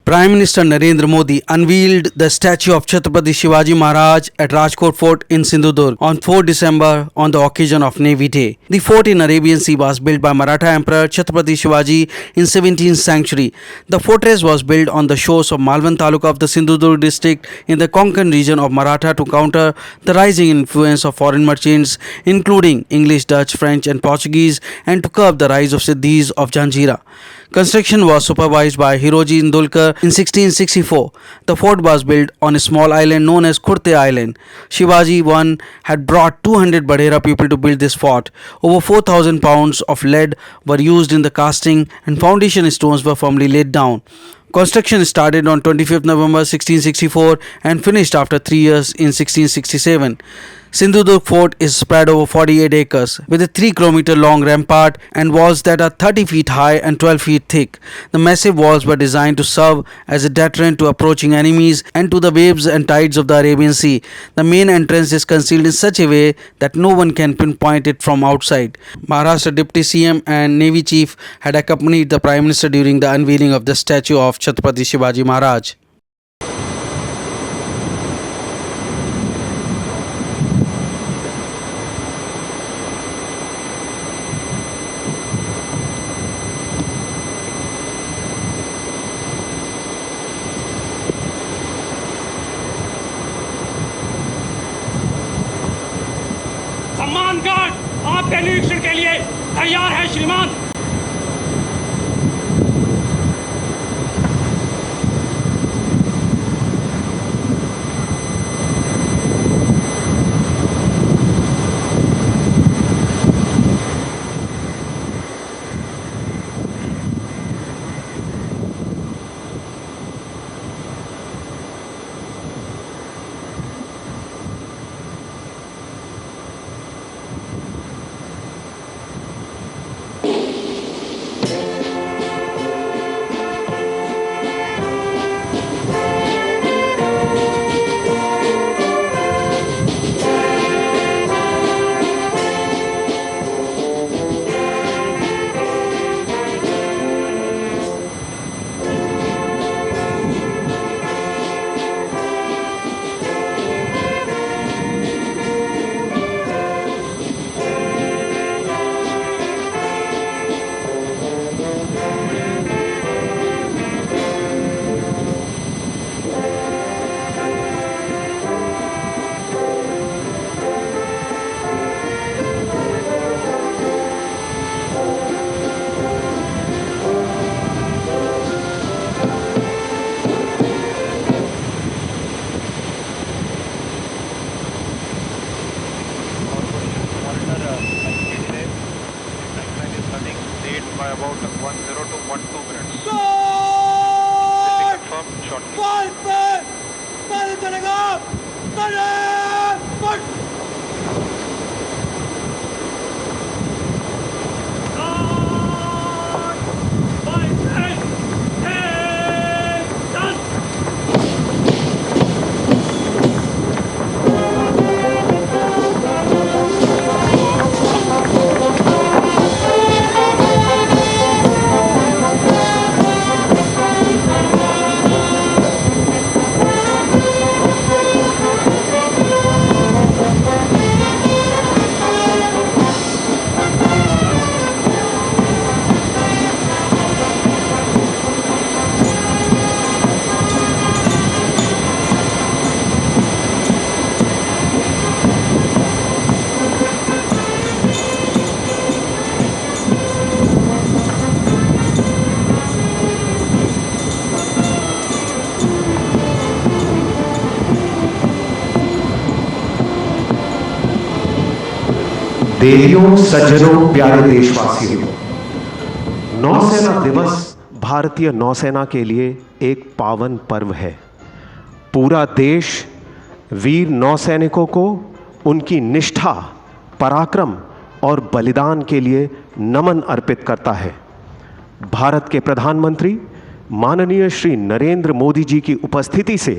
Prime Minister Narendra Modi unveiled the statue of Chhatrapati Shivaji Maharaj at Rajkot Fort in Sindhudurg on 4 December on the occasion of Navy Day. The fort in Arabian Sea was built by Maratha Emperor Chhatrapati Shivaji in 17th century. The fortress was built on the shores of Malvan Taluka of the Sindhudurg district in the Konkan region of Maratha to counter the rising influence of foreign merchants including English, Dutch, French and Portuguese, and to curb the rise of Siddhis of Janjira. Construction was supervised by Hiroji Indulkar in 1664. The fort was built on a small island known as Kurte Island. Shivaji I had brought 200 Badhera people to build this fort. Over 4,000 pounds of lead were used in the casting and foundation stones were firmly laid down. Construction started on 25th November 1664 and finished after 3 years in 1667. Sindhudurg Fort is spread over 48 acres with a 3-kilometer long rampart and walls that are 30 feet high and 12 feet thick. The massive walls were designed to serve as a deterrent to approaching enemies and to the waves and tides of the Arabian Sea. The main entrance is concealed in such a way that no one can pinpoint it from outside. Maharashtra Deputy CM and Navy Chief had accompanied the Prime Minister during the unveiling of the statue of Chhatrapati Shivaji Maharaj. सम्मानगढ़ आपके निरीक्षण के लिए तैयार है श्रीमान। By about 10 to 12 minutes. देवियों, सज्जनों, प्यारे देशवासियों, नौसेना दिवस भारतीय नौसेना के लिए एक पावन पर्व है। पूरा देश वीर नौसैनिकों को उनकी निष्ठा, पराक्रम और बलिदान के लिए नमन अर्पित करता है। भारत के प्रधानमंत्री माननीय श्री नरेंद्र मोदी जी की उपस्थिति से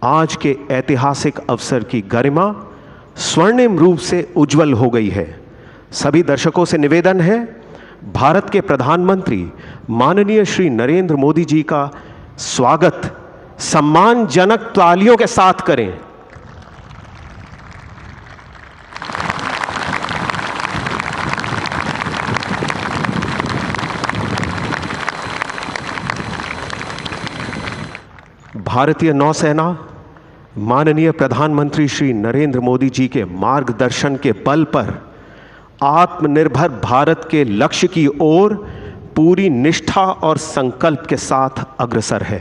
आज के ऐतिहासिक अवसर की गरिमा स्वर्णिम रूप से उज्जवल हो गई है। सभी दर्शकों से निवेदन है, भारत के प्रधानमंत्री माननीय श्री नरेंद्र मोदी जी का स्वागत सम्मानजनक तालियों के साथ करें। भारतीय नौसेना माननीय प्रधानमंत्री श्री नरेंद्र मोदी जी के मार्गदर्शन के बल पर आत्मनिर्भर भारत के लक्ष्य की ओर पूरी निष्ठा और संकल्प के साथ अग्रसर है।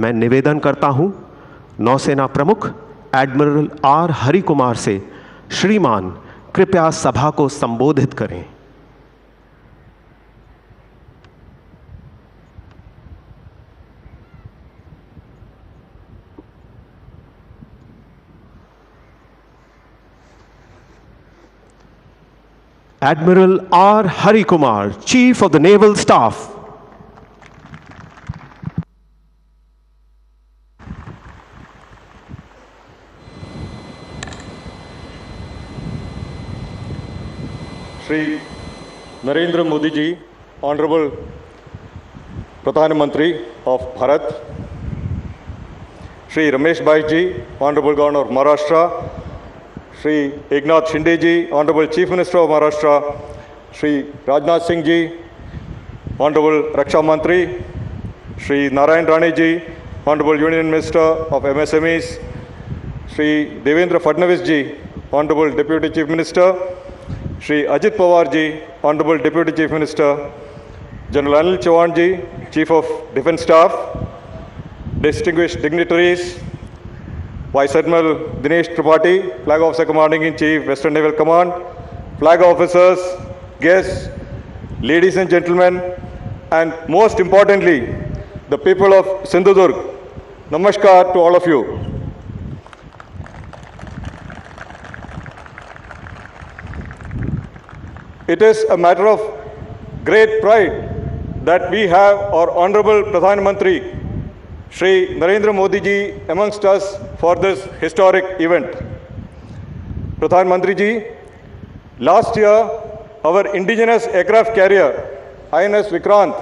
मैं निवेदन करता हूं नौसेना प्रमुख एडमिरल आर हरि कुमार से, श्रीमान कृपया सभा को संबोधित करें। Admiral R. Hari Kumar, Chief of the Naval Staff. Shri Narendra Modi ji, Honorable Pradhan Mantri of Bharat, Shri Ramesh Bhai ji, Honorable Governor of Maharashtra, Shri Eknath Shinde ji, Honorable Chief Minister of Maharashtra, Shri Rajnath Singh ji, Honorable Raksha Mantri, Shri Narayan Rane ji, Honorable Union Minister of MSMEs, Shri Devendra Fadnavis ji, Honorable Deputy Chief Minister, Shri Ajit Pawar ji, Honorable Deputy Chief Minister, General Anil Chauhan ji, Chief of Defence Staff, distinguished dignitaries, Vice Admiral Dinesh Tripathi, Flag Officer Commanding in Chief, Western Naval Command, flag officers, guests, ladies and gentlemen, and most importantly, the people of Sindhudurg. Namaskar to all of you. It is a matter of great pride that we have our Honorable Pradhan Mantri, Shri Narendra Modi ji, amongst us for this historic event. Pradhan Mantri ji, last year our indigenous aircraft carrier INS Vikrant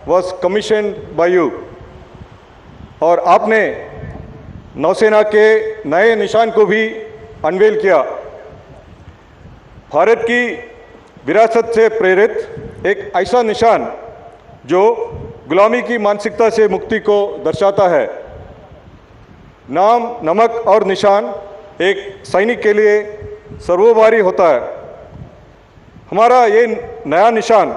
was commissioned by you और आपने नौसेना के नए निशान को भी unwell किया। भारत की विरासत से प्रेरित एक ऐसा निशान जो गुलामी की मानसिकता से मुक्ति को दर्शाता है। नाम, नमक और निशान एक सैनिक के लिए सर्वोपरि होता है। हमारा ये नया निशान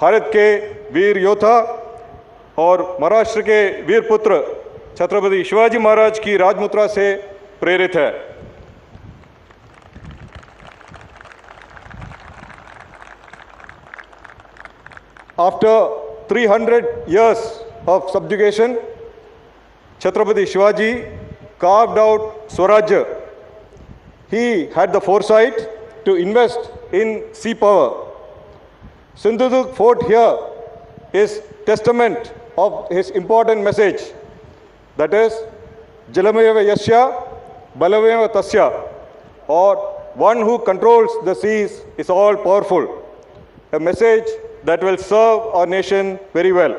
भारत के वीर योद्धा और महाराष्ट्र के वीर पुत्र छत्रपति शिवाजी महाराज की राजमुद्रा से प्रेरित है। After 300 years of subjugation, Chhatrapati Shivaji carved out Swarajya. He had the foresight to invest in sea power. Sindhudurg fort here is testament of his important message, that is, Jalameva Yasya, Balameva Tasya, or one who controls the seas is all powerful. A message that will serve our nation very well.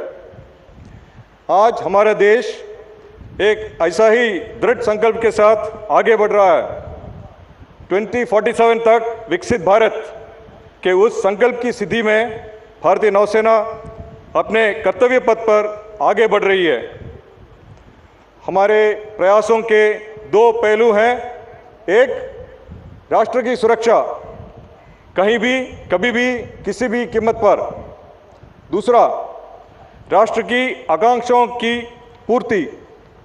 आज हमारा देश एक ऐसा ही दृढ़ संकल्प के साथ आगे बढ़ रहा है। 2047 तक विकसित भारत के उस संकल्प की सिद्धि में भारतीय नौसेना अपने कर्तव्य पथ पर आगे बढ़ रही है। हमारे प्रयासों के दो पहलू हैं। एक, राष्ट्र की सुरक्षा कहीं भी, कभी भी, किसी भी कीमत पर। दूसरा, राष्ट्र की आकांक्षाओं की पूर्ति,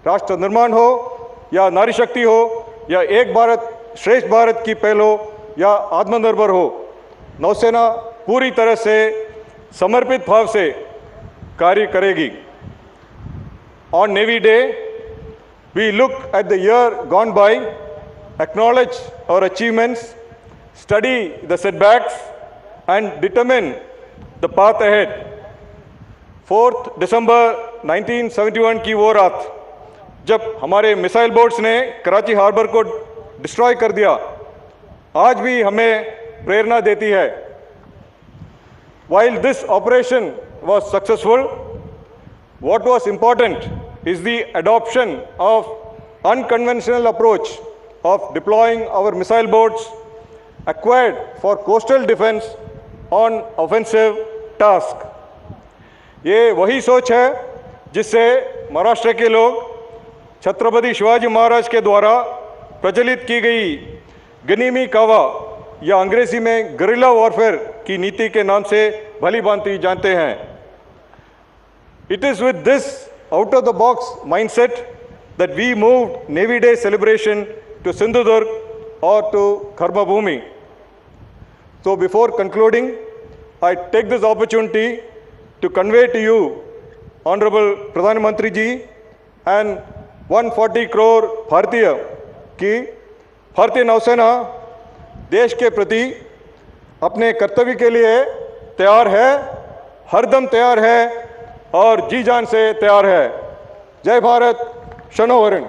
राष्ट्र निर्माण हो या नारी शक्ति हो या एक भारत श्रेष्ठ भारत की पहल हो या आत्मनिर्भर हो, नौसेना पूरी तरह से समर्पित भाव से कार्य करेगी। On Navy Day, we look at the year gone by, acknowledge our achievements, study the setbacks, and determine the path ahead. 4 दिसंबर 1971 की वो रात जब हमारे मिसाइल बोट्स ने कराची हार्बर को डिस्ट्रॉय कर दिया, आज भी हमें प्रेरणा देती है। While this operation was successful, what was important is the adoption of unconventional approach of deploying our missile boats acquired for coastal defense on offensive task. ये वही सोच है जिससे महाराष्ट्र के लोग छत्रपति शिवाजी महाराज के द्वारा प्रचलित की गई गनीमी कावा या अंग्रेजी में गरिल्ला वॉरफेयर की नीति के नाम से भली भांति जानते हैं. It is with this out-of-the-box mindset that we moved Navy Day celebration to Sindhudurg or to Karmabhumi. So before concluding, I take this opportunity to convey to you, Honorable Pradhan Mantri ji and 140 crore भारतीय की भारतीय नौसेना देश के प्रति अपने कर्तव्य के लिए तैयार है, हरदम तैयार है और जी जान से तैयार है. जय भारत, शनो वरण.